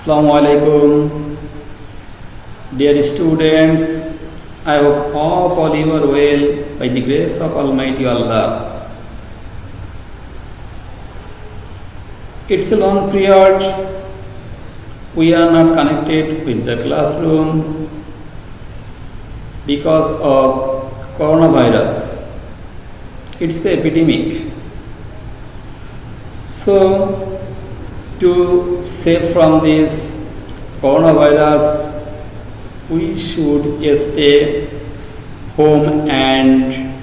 Assalamu alaikum, dear students. I hope all you are well by the grace of Almighty Allah. It's a long period. We are not connected with the classroom because of coronavirus. It's the epidemic. So, to save from this coronavirus, we should stay home and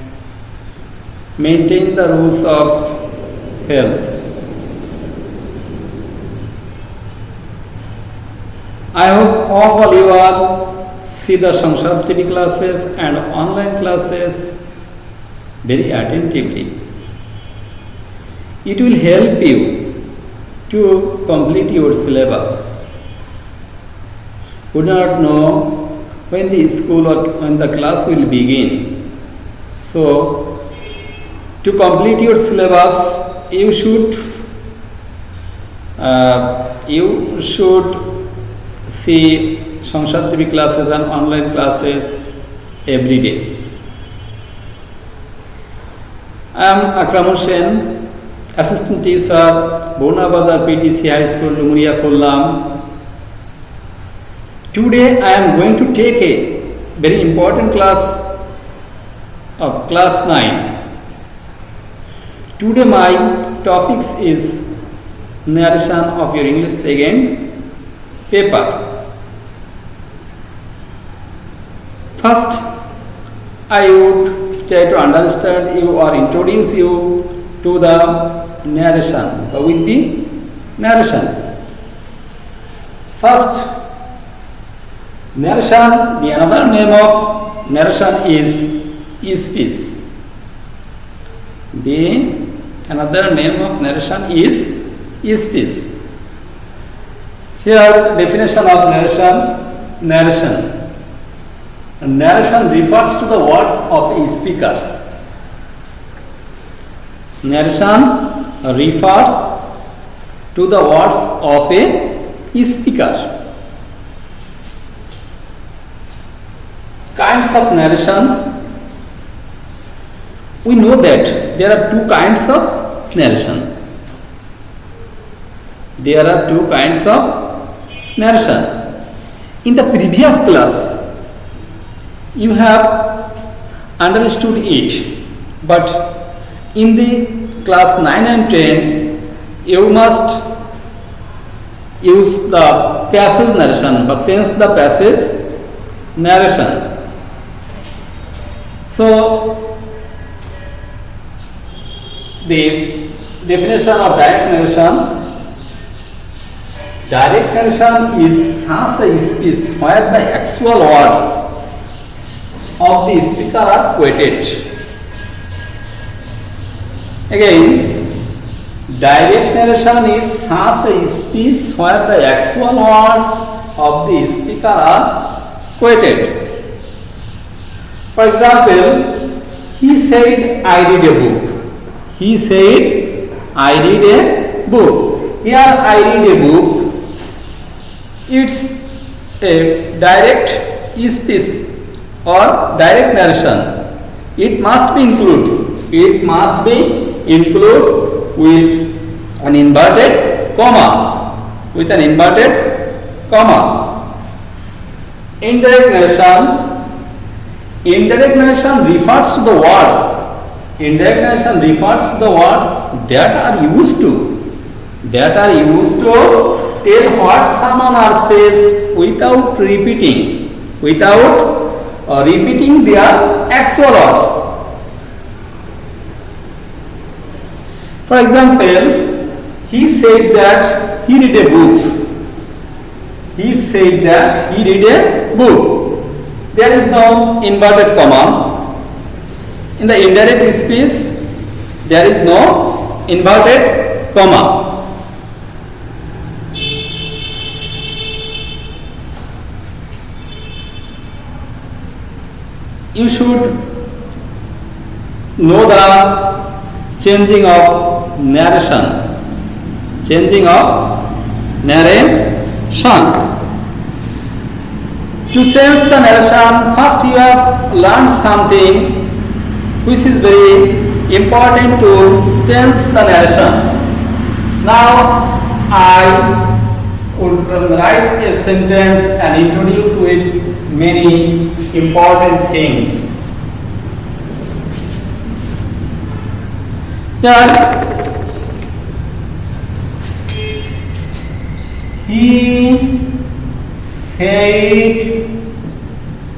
maintain the rules of health. I hope all you are see the Sanskrit TV classes and online classes very attentively. It will help you to complete your syllabus. We do not know when the school or when the class will begin. So, to complete your syllabus, you should see Sanskrit TV classes and online classes every day. I am Akram Hussain, Assistant Teacher, Bona Bazar PTC High School, Lumuria Kollam. Today I am going to take a very important class of class 9. Today my topics is narration of your English second paper. First, I would try to understand you or introduce you to the narration, with the narration. First, narration, the another name of narration is speech. The another name of narration is speech. Here, definition of narration. Narration refers to the words of a speaker. Narration refers to the words of a speaker. Kinds of narration. We know that there are two kinds of narration. There are two kinds of narration. In the previous class, you have understood it, but in the class 9 and 10, you must use the passage narration, but since the passage narration. So, the definition of direct narration. Direct narration is such a speech where the actual words of the speaker are quoted. Again, direct narration is such a speech where the actual words of the speaker are quoted. For example, he said, I read a book. He said, I read a book. Here, I read a book. It's a direct speech or direct narration. It must be included. It must be include with an inverted comma. With an inverted comma. Indirect narration. Indirect narration refers to the words. Indirect narration refers to the words that are used to tell what someone says without repeating their actual words. For example, he said that he read a book. He said that he read a book. There is no inverted comma. In the indirect speech, there is no inverted comma. You should know the changing of narration. To change the narration, first you have learned something which is very important to change the narration. Now I would write a sentence and introduce with many important things. Here, he said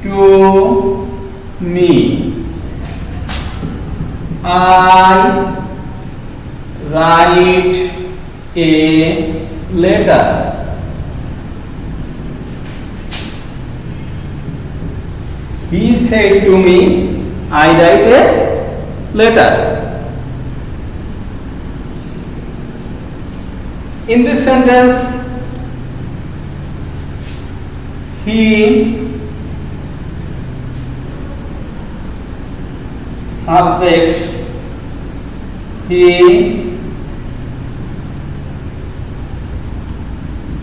to me, I write a letter. He said to me, I write a letter. In this sentence, he, subject, he,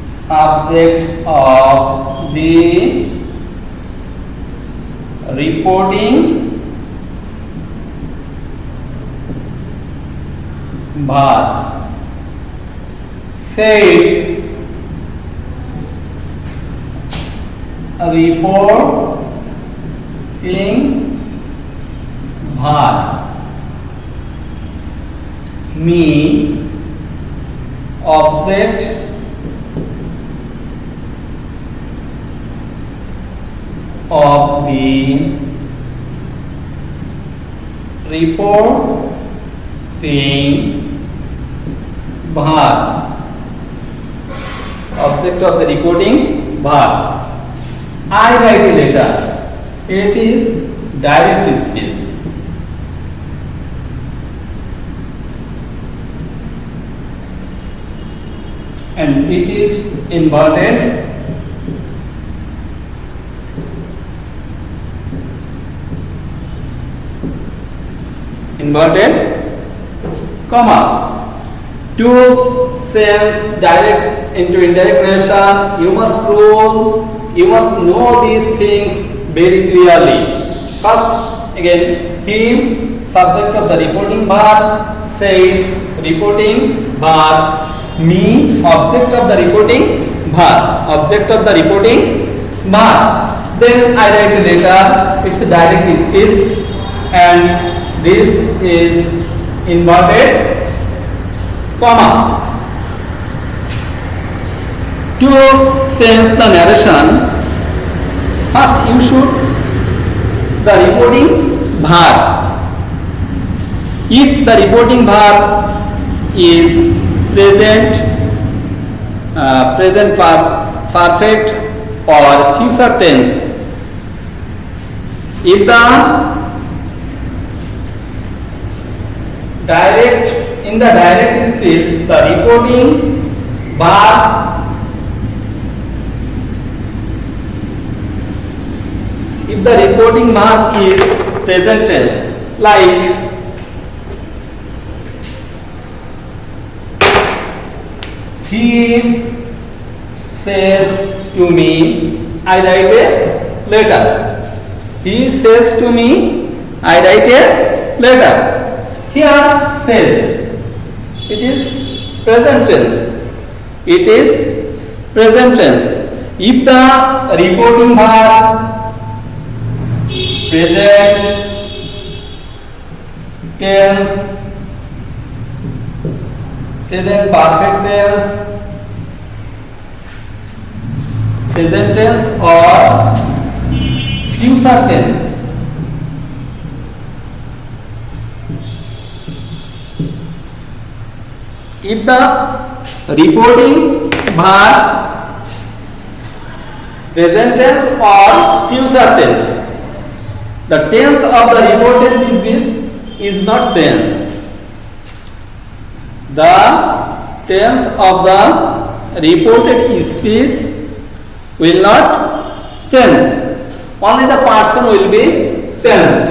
subject of the reporting verb, said, reporting verb, me, object, of the reporting verb, object of the reporting verb. I write a letter. It is direct speech. And it is inverted comma. To change direct into indirect narration, you must know these things very clearly. First, again, him, subject of the reporting verb, said, reporting verb, me, object of the reporting verb, Then I write a letter. It's a direct speech, and this is inverted comma. To change the narration, first you should the reporting verb. If the reporting verb is present perfect or future tense, if the direct speech, the reporting verb if the reporting verb is present tense, like he says to me, I write a letter. He says to me, I write a letter. Here says, it is present tense. If the reporting verb present tense, present perfect tense, present tense or future tense, if the reporting verb present tense or future tense, the tense of the reported speech is not changed. The tense of the reported speech will not change. Only the person will be changed.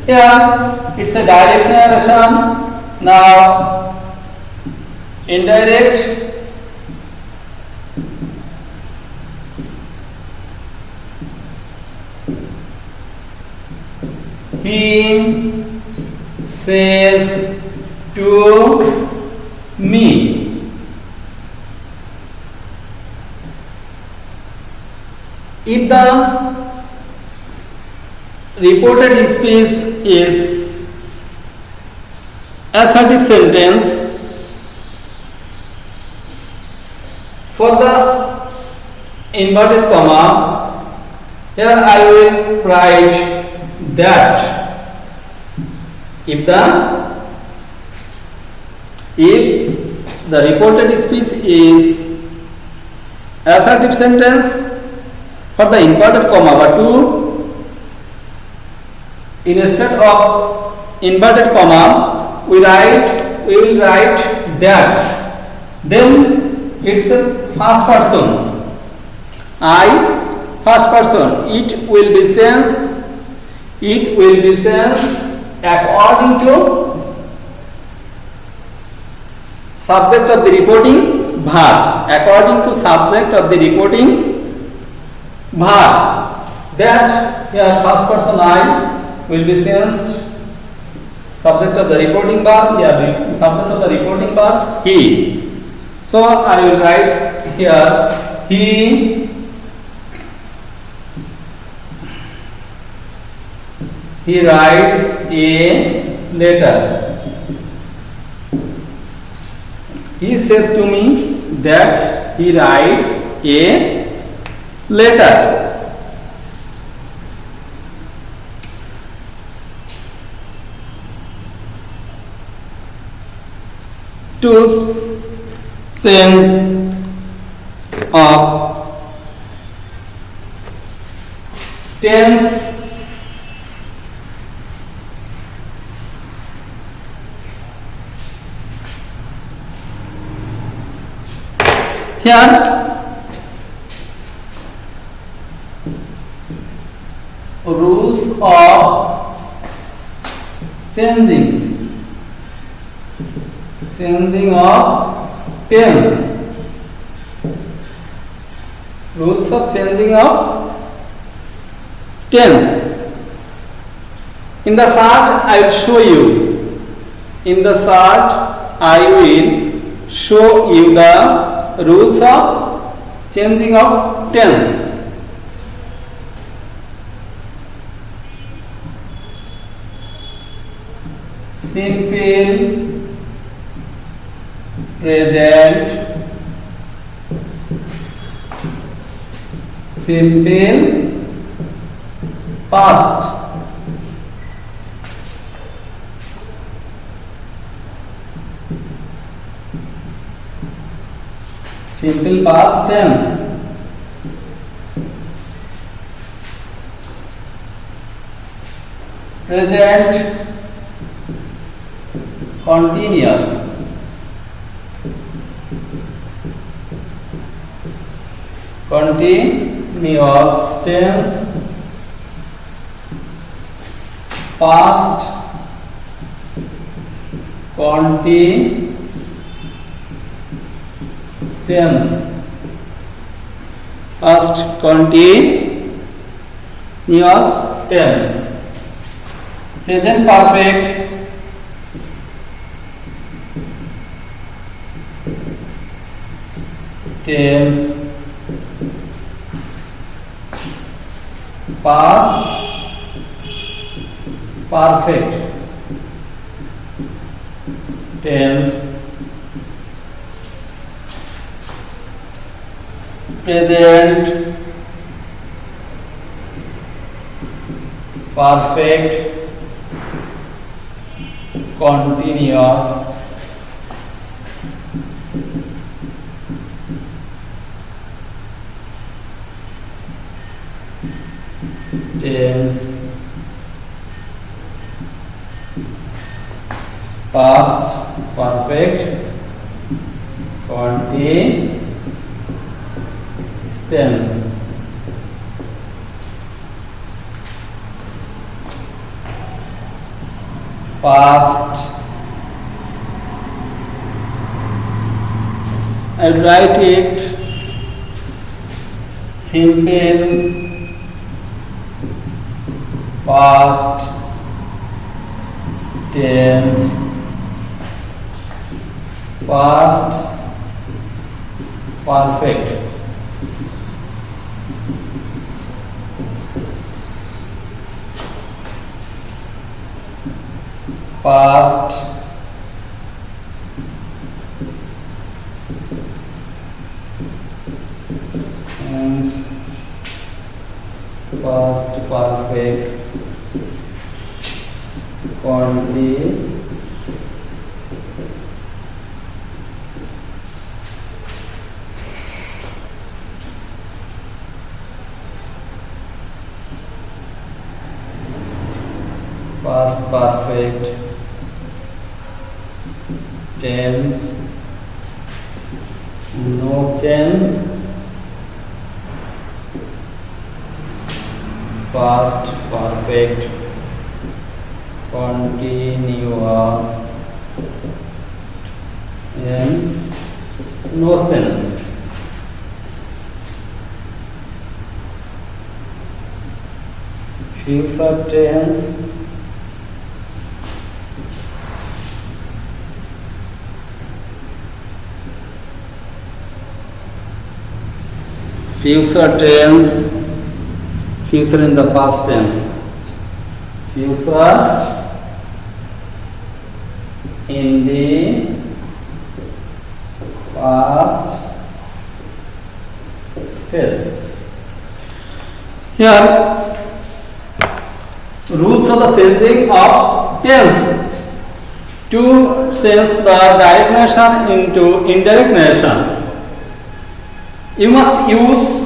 Here it's a direct narration. Now indirect he says to me. If the reported speech is assertive sentence, for the inverted comma, here I will write that if the reported speech is assertive sentence, for the inverted comma but to instead of inverted comma we will write that, then it's a first person. I first person. It will be changed according to subject of the reporting verb. According to subject of the reporting verb. That here first person I will be changed. Subject of the reporting verb. Here subject of the reporting verb he. So I will write here he writes a letter. He says to me that he writes a letter. To sense of tense here rules of changing of tense. Rules of changing of tense. In the chart I will show you. In the chart I will show you the rules of changing of tense. Simple present, simple past, simple past tense, present continuous, continuous tense, past continuous tense, past continuous tense, present perfect, tense, past perfect tense, present perfect continuous tense, past perfect continuous tense, past I write it simple past tense, past perfect. Past tense, past perfect, quantity, past perfect tense, no change, past perfect continuous tense, no sense. Future tense, future tense, future in the past tense, future in the past tense. Here rules of the changing of tense. To change the direct narration into indirect narration, you must use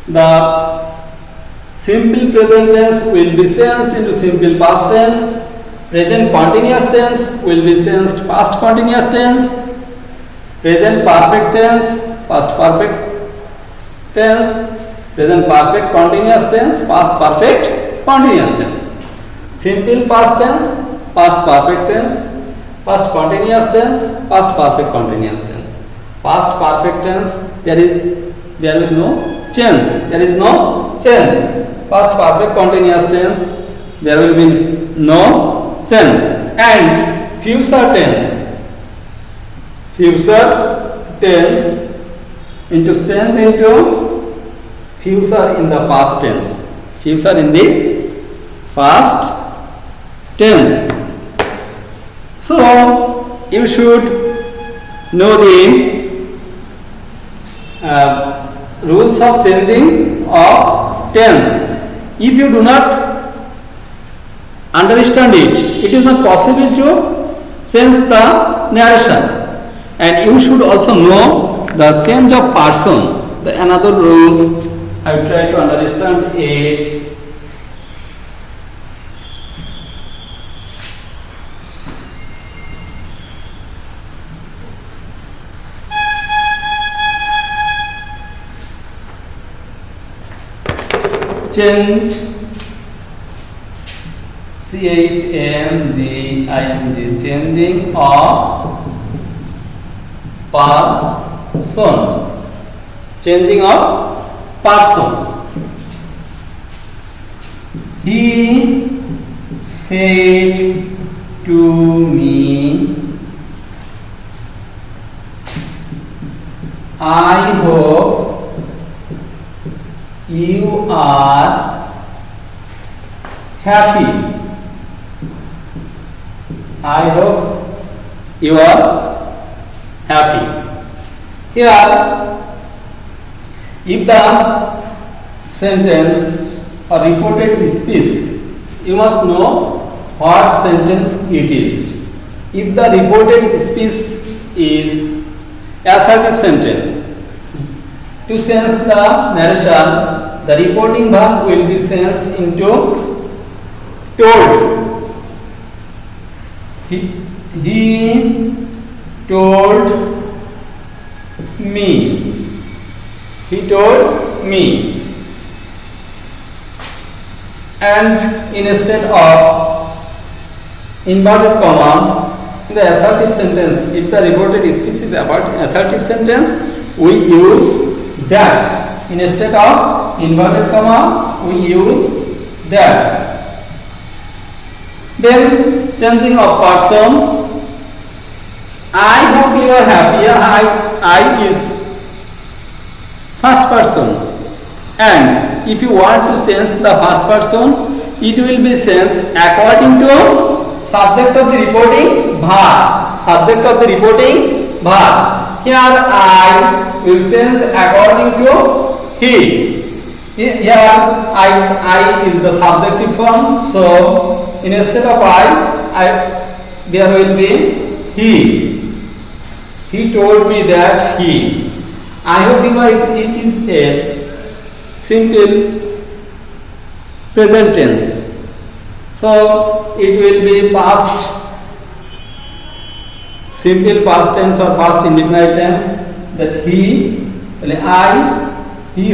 the simple present tense will be changed into simple past tense, present continuous tense will be changed past continuous tense, present perfect tense past perfect tense, present perfect continuous tense past perfect continuous tense, simple past tense past perfect tense, past continuous tense past perfect continuous tense, past perfect tense there is no change, past perfect continuous tense there will be no change, and future tense into change into future in the past tense, future in the past tense. So you should know the rules of changing of tense. If you do not understand it, it is not possible to change the narration. And you should also know the change of person, the another rules. I will try to understand it. Change, changing, changing of person, changing of person. He said to me, I hope you are happy. I hope you are happy. Here, if the sentence or reported speech, you must know what sentence it is. If the reported speech is assertive sentence, to change the narration, the reporting verb will be changed into told. He told me. He told me. And instead of inverted comma, In the assertive sentence, if the reported speech is about assertive sentence, we use that. Instead of inverted comma, we use that. Then changing of person. I hope you are happy. I is first person, and if you want to change the first person, it will be changed according to subject of the reporting verb. Subject of the reporting verb. Here I will change according to he. Here I is the subjective form. So instead of I there will be he. He told me that he. I hope it is a simple present tense. So it will be past simple past tense or past indefinite tense. That he, he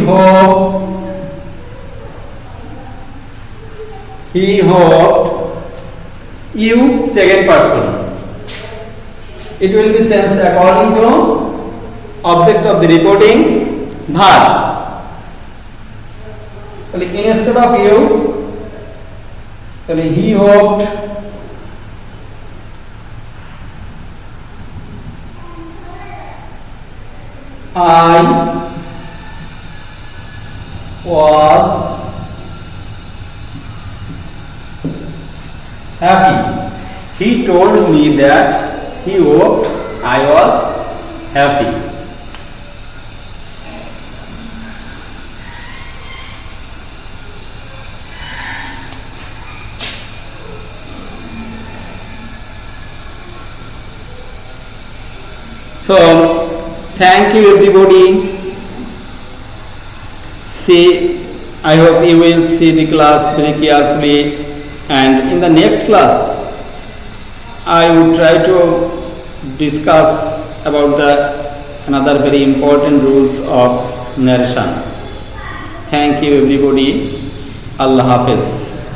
hoped, you second person. It will be changed according to object of the reporting verb. Instead of you, he hoped I was happy. He told me that he hoped I was happy. So, thank you everybody. I hope you will see the class very carefully, and in the next class I would try to discuss about another very important rules of narration. Thank you everybody. Allah Hafiz.